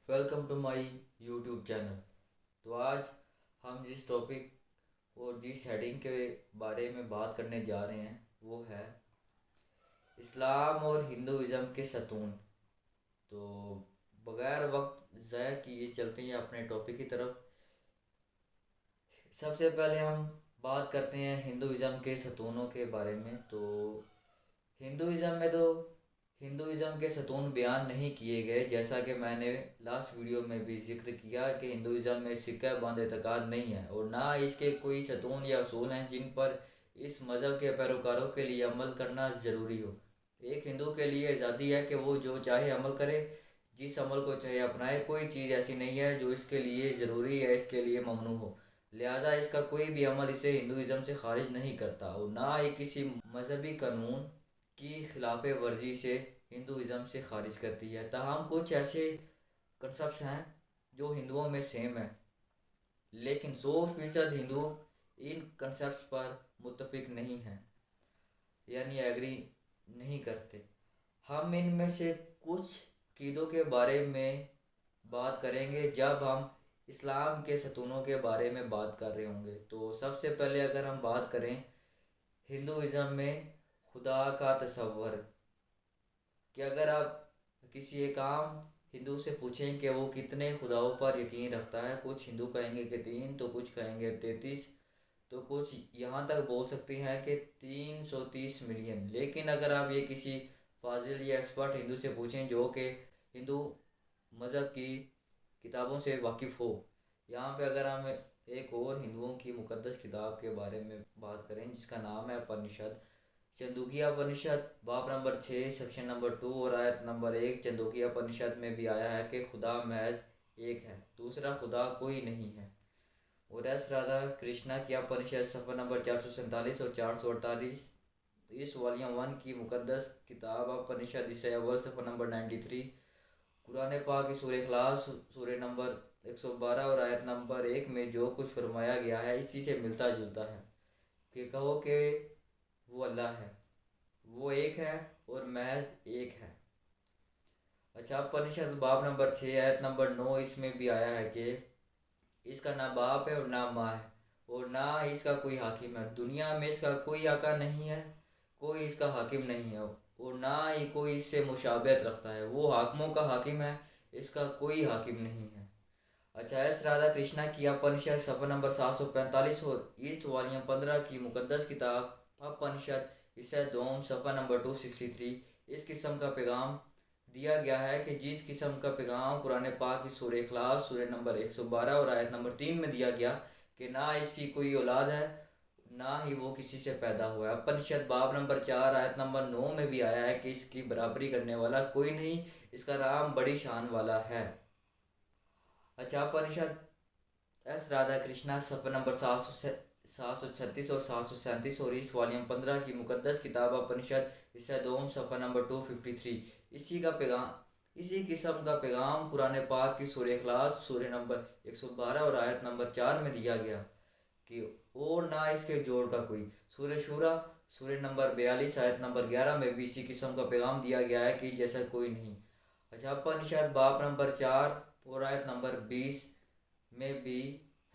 Welcome to my YouTube channel. तो आज हम जिस टॉपिक और जिस हेडिंग के बारे में बात करने जा रहे हैं वो है इस्लाम और हिंदुज़म के सतून। तो बगैर वक्त ज़ाया किए चलते हैं अपने टॉपिक की तरफ। सबसे पहले हम बात करते हैं हिंदुज़म के सतूनों के बारे में। तो हिंदुज़म में तो हिंदुज़म के सतून बयान नहीं किए गए, जैसा कि मैंने लास्ट वीडियो में भी जिक्र किया कि हिंदुज़म में सिक्का बंद एतकाद नहीं है और ना इसके कोई सतून या असूल हैं जिन पर इस मज़हब के पैरोकारों के लिए अमल करना ज़रूरी हो। एक हिंदू के लिए आज़ादी है कि वो जो चाहे अमल करे, जिस अमल को चाहे अपनाए। कोई चीज़ ऐसी नहीं है जो इसके लिए ज़रूरी है, इसके लिए ममनू हो। लिहाजा इसका कोई भी अमल इसे हिंदुज़म से खारिज नहीं करता और ना ही किसी मजहबी कानून की खिलाफ वर्जी से हिंदुज़म से खारिज करती है। ताहम कुछ ऐसे कंसेप्ट हैं जो हिंदुओं में सेम है, लेकिन 100% हिंदू इन कंसेप्ट पर मुत्तफिक नहीं हैं, यानी एग्री नहीं करते। हम इनमें से कुछ अकीदों के बारे में बात करेंगे जब हम इस्लाम के सतूनों के बारे में बात कर रहे होंगे। तो सबसे पहले अगर हम बात करें हिंदुज़म में खुदा का तसव्वुर, कि अगर आप किसी एक आम हिंदू से पूछें कि वो कितने खुदाओं पर यकीन रखता है, कुछ हिंदू कहेंगे कि 3, तो कुछ कहेंगे 33, तो कुछ यहाँ तक बोल सकते हैं कि 330 मिलियन। लेकिन अगर आप ये किसी फाजिल या एक्सपर्ट हिंदू से पूछें जो कि हिंदू मज़हब की किताबों से वाकिफ़ हो, यहाँ पे अगर हम एक और हिंदुओं की मुक़द्दस किताब के बारे में बात करें जिसका नाम है उपनिषद, चंदोगिया उपनिषद बाब नंबर 6 सेक्शन नंबर 2 और आयत नंबर 1, चंदोगिया उपनिषद में भी आया है कि खुदा महज एक है, दूसरा खुदा कोई नहीं है। और एस राधा कृष्णा की उपनिषद सफ़ा नंबर 447 और 448, इस वॉल्यूम 1 की मुक़द्दस किताब उपनिषद इसे अव्वल सफ़ा नंबर 93, कुरान पाक की सूरह इखलास सूरह नंबर 112 और आयत नंबर 1 में जो कुछ फरमाया गया है इसी से मिलता जुलता है कि कहो कि वो अल्लाह है, वो एक है और महज एक है। अच्छा, उपनिषद बाब नंबर 6 आयत नंबर 9, इसमें भी आया है कि इसका ना बाप है और ना माँ है और ना इसका कोई हाकिम है। दुनिया में इसका कोई आका नहीं है, कोई इसका हाकिम नहीं है और ना ही कोई इससे मुशाबहत रखता है। वो हाकिमों का हाकिम है, इसका कोई हाकिम नहीं है। अच्छा, एस राधा कृष्णा की उपनिषद सफ़ा नंबर 745 और ईस्ट वॉल्यूम 15 की मुक़द्दस किताब उपनिषद इसे दोम सफ़ा नंबर 263, इस किस्म का पैगाम दिया गया है कि जिस किस्म का पैगाम कुरान पाक की सूरह इखलास सूरह नंबर 112 और आयत नंबर 3 में दिया गया कि ना इसकी कोई औलाद है, ना ही वो किसी से पैदा हुआ है। उपनिषद बाब नंबर 4 आयत नंबर 9 में भी आया है कि इसकी बराबरी करने वाला कोई नहीं, इसका नाम बड़ी शान वाला है। अच्छा, उपनिषद एस राधा कृष्णा सफ़ा नंबर 736 और 737 और इस वॉल्यूम 15 की मुक़द्दस किताब उपनिषद इसे दोम सफ़ा नंबर 253, इसी किस्म का पैगाम कुरान पाक की सूरह इखलास सूरह नंबर 112 और आयत नंबर 4 में दिया गया कि और ना इसके जोड़ का कोई। सूरह शूरा सूरह नंबर 42 आयत नंबर 11 में भी इसी किस्म का पैगाम दिया गया है कि जैसा कोई नहीं। अच्छा, उपनिषद बाब नंबर 4 और आयत नंबर 20 में भी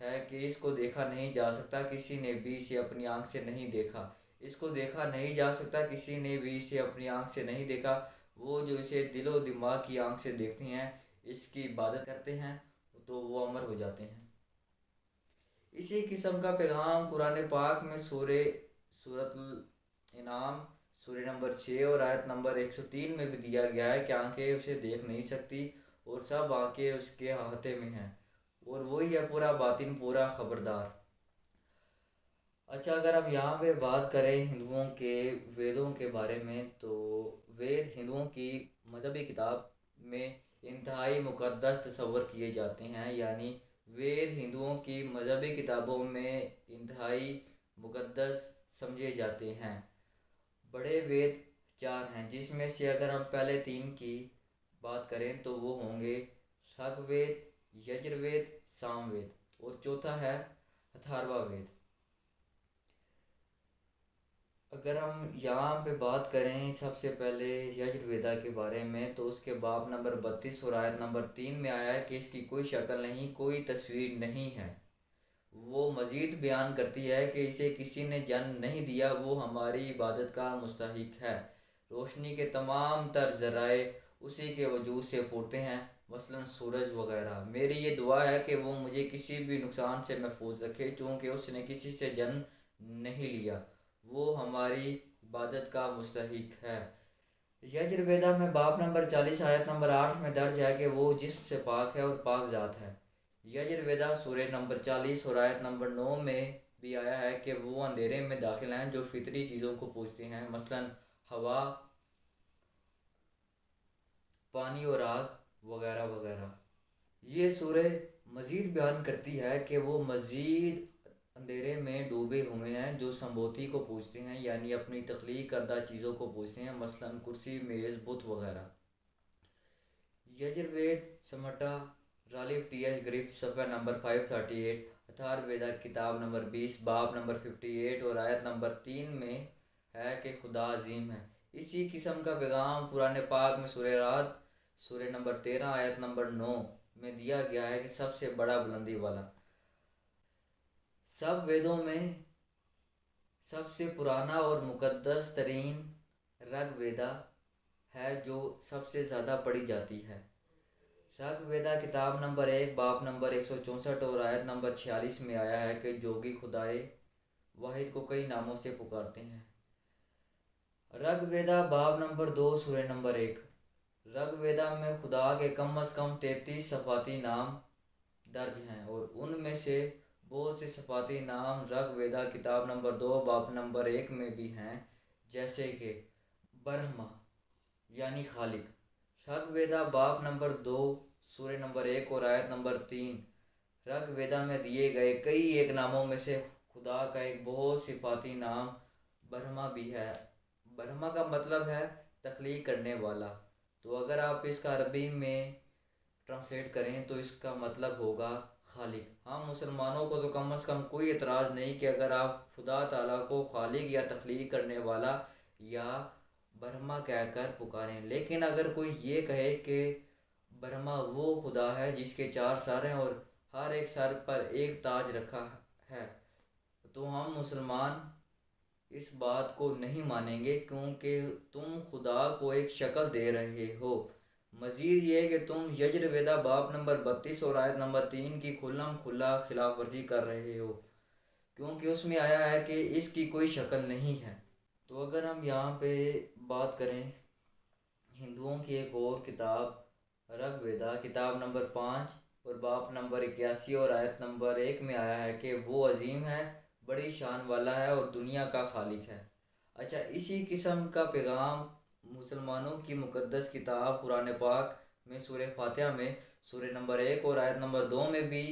है कि इसको देखा नहीं जा सकता, किसी ने भी इसे अपनी आंख से नहीं देखा। इसको देखा नहीं जा सकता, किसी ने भी इसे अपनी आंख से नहीं देखा। वो जो इसे दिलो दिमाग की आंख से देखते हैं, इसकी इबादत करते हैं, तो वो अमर हो जाते हैं। इसी किस्म का पैगाम कुरान पाक में सूरतुल इनाम सूरह नंबर 6 और आयत नंबर 103 में भी दिया गया है कि आंखें उसे देख नहीं सकती और सब आंखें उसके अहाते में हैं और वही है पूरा बातिन, पूरा खबरदार। अच्छा, अगर हम यहाँ पे बात करें हिंदुओं के वेदों के बारे में, तो वेद हिंदुओं की मजहबी किताब में इंतहाई मुक़द्दस तस्वर किए जाते हैं, यानी वेद हिंदुओं की मजहबी किताबों में इंतहाई मुक़द्दस समझे जाते हैं। बड़े वेद 4 हैं, जिसमें से अगर हम पहले 3 की बात करें तो वो होंगे ऋग्वेद, यजुर्वेद, सामवेद और चौथा है अथर्ववेद। اگر ہم یہاں پہ بات کریں سب سے پہلے یجرویدا کے بارے میں، تو اس کے باب نمبر 32 اور آیت نمبر 3 میں آیا ہے کہ اس کی کوئی شکل نہیں، کوئی تصویر نہیں ہے۔ وہ مزید بیان کرتی ہے کہ اسے کسی نے جنم نہیں دیا، وہ ہماری عبادت کا مستحق ہے۔ روشنی کے تمام تر ذرائع اسی کے وجود سے پھوٹتے ہیں، مثلاً سورج وغیرہ۔ میری یہ دعا ہے کہ وہ مجھے کسی بھی نقصان سے محفوظ رکھے، چونکہ اس نے کسی سے جنم نہیں لیا، وہ ہماری عبادت کا مستحق ہے۔ یجرویدا میں باب نمبر 40 آیت نمبر 8 میں درج ہے کہ وہ جسم سے پاک ہے اور پاک ذات ہے۔ یجرویدا سورہ نمبر 40 اور آیت نمبر 9 میں بھی آیا ہے کہ وہ اندھیرے میں داخل ہیں جو فطری چیزوں کو پوجتے ہیں، مثلاً ہوا، پانی اور آگ وغیرہ وغیرہ۔ یہ سورہ مزید بیان کرتی ہے کہ وہ مزید اندھیرے میں ڈوبے ہوئے ہیں جو سمبوتی کو پوجتے ہیں، یعنی اپنی تخلیق کردہ چیزوں کو پوجتے ہیں، مثلاً کرسی، میز، بت وغیرہ۔ یجروید سمٹا رالیف ٹی ایچ گرفت، صفحہ نمبر 538۔ اتھار ویدا کتاب نمبر 20 باب نمبر 58 اور آیت نمبر 3 میں ہے کہ خدا عظیم ہے۔ اسی قسم کا پیغام قرآن پاک میں سورہ رعد سورہ نمبر 13 آیت نمبر 9 میں دیا گیا ہے کہ سب سے بڑا بلندی والا۔ سب ویدوں میں سب سے پرانا اور مقدس ترین رگ ویدا ہے جو سب سے زیادہ پڑھی جاتی ہے۔ رگ ویدا کتاب نمبر 1 باب نمبر 164 اور آیت نمبر 46 میں آیا ہے کہ جوگی خدائے واحد کو کئی ناموں سے پکارتے ہیں۔ رگ ویدا باب نمبر 2 سورہ نمبر 1۔ رگ ویدا میں خدا کے کم از کم 33 صفاتی نام درج ہیں، اور ان میں سے بہت سے صفاتی نام رگ ویدا کتاب نمبر 2 باب نمبر 1 میں بھی ہیں، جیسے کہ برہما یعنی خالق۔ رگ ویدا باب نمبر 2 سورہ نمبر 1 اور آیت نمبر 3۔ رگ ویدا میں دیے گئے کئی ایک ناموں میں سے خدا کا ایک بہت صفاتی نام برہما بھی ہے۔ برہما کا مطلب ہے تخلیق کرنے والا، تو اگر آپ اس کا عربی میں ٹرانسلیٹ کریں تو اس کا مطلب ہوگا خالق۔ ہم مسلمانوں کو تو کم از کم کوئی اعتراض نہیں کہ اگر آپ خدا تعالیٰ کو خالق یا تخلیق کرنے والا یا برہما کہہ کر پکاریں، لیکن اگر کوئی یہ کہے کہ برہما وہ خدا ہے جس کے 4 سر ہیں اور ہر ایک سر پر ایک تاج رکھا ہے، تو ہم مسلمان اس بات کو نہیں مانیں گے، کیونکہ تم خدا کو ایک شکل دے رہے ہو۔ مزید یہ کہ تم یجرویدا باب نمبر 32 اور آیت نمبر 3 کی کھلم کھلا خلاف ورزی کر رہے ہو، کیونکہ اس میں آیا ہے کہ اس کی کوئی شکل نہیں ہے۔ تو اگر ہم یہاں پہ بات کریں ہندوؤں کی ایک اور کتاب رگ ویدا کتاب نمبر 5 اور باب نمبر 81 اور آیت نمبر 1 میں آیا ہے کہ وہ عظیم ہے، بڑی شان والا ہے اور دنیا کا خالق ہے۔ اچھا، اسی قسم کا پیغام مسلمانوں کی مقدس کتاب قرآن پاک میں سورہ فاتحہ میں سورہ نمبر 1 اور آیت نمبر 2 میں بھی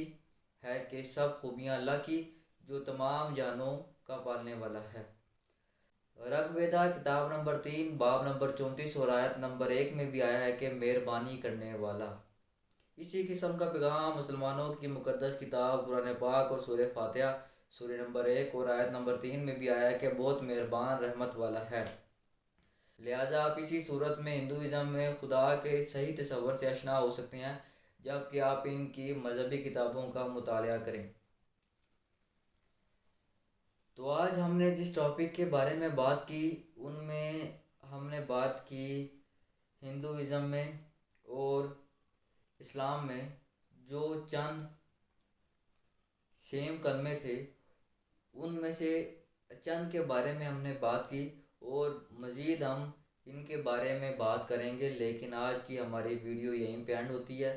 ہے کہ سب خوبیاں اللہ کی جو تمام جہانوں کا پالنے والا ہے۔ رگ ویدا کتاب نمبر 3 باب نمبر 34 اور آیت نمبر 1 میں بھی آیا ہے کہ مہربانی کرنے والا۔ اسی قسم کا پیغام مسلمانوں کی مقدس کتاب قرآن پاک اور سورہ فاتحہ سورہ نمبر 1 اور آیت نمبر 3 میں بھی آیا ہے کہ بہت مہربان رحمت والا ہے۔ لہٰذا آپ اسی صورت میں ہندوازم میں خدا کے صحیح تصور سے آشنا ہو سکتے ہیں جب کہ آپ ان کی مذہبی کتابوں کا مطالعہ کریں۔ تو آج ہم نے جس ٹاپک کے بارے میں بات کی ان میں ہم نے بات کی ہندوازم میں اور اسلام میں جو چند سیم کلمے تھے ان میں سے چند کے بارے میں ہم نے بات کی، اور مزید ہم ان کے بارے میں بات کریں گے، لیکن آج کی ہماری ویڈیو یہیں پہ اینڈ ہوتی ہے۔